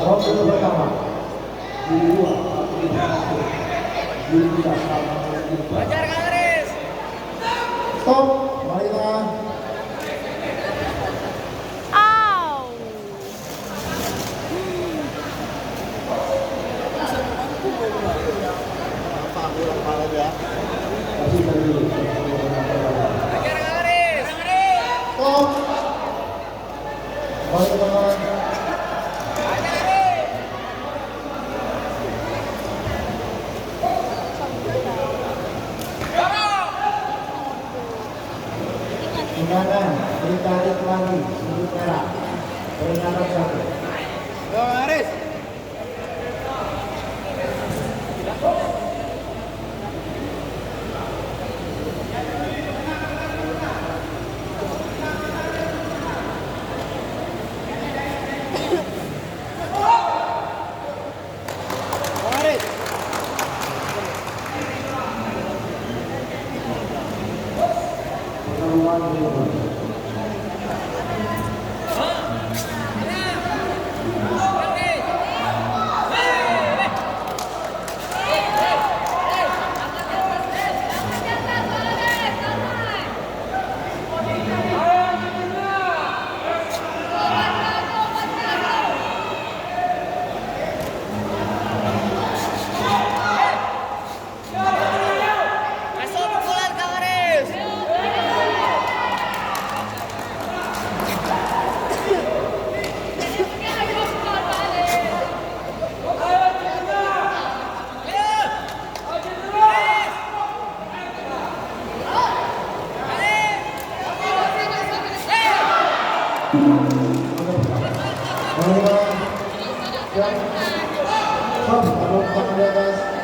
ronde pertama di dua Hajar Karis. stop kembali tengah. Au. Kasih dari Hajar Karis. stop kembali tengah. Undangan ditarik lagi sudut merah peringatan satu. Go Karis. Pertemuan berikut. Masuk pukulan Karis. Kembali tengah. Siap. Stop, taruh tangan di atas.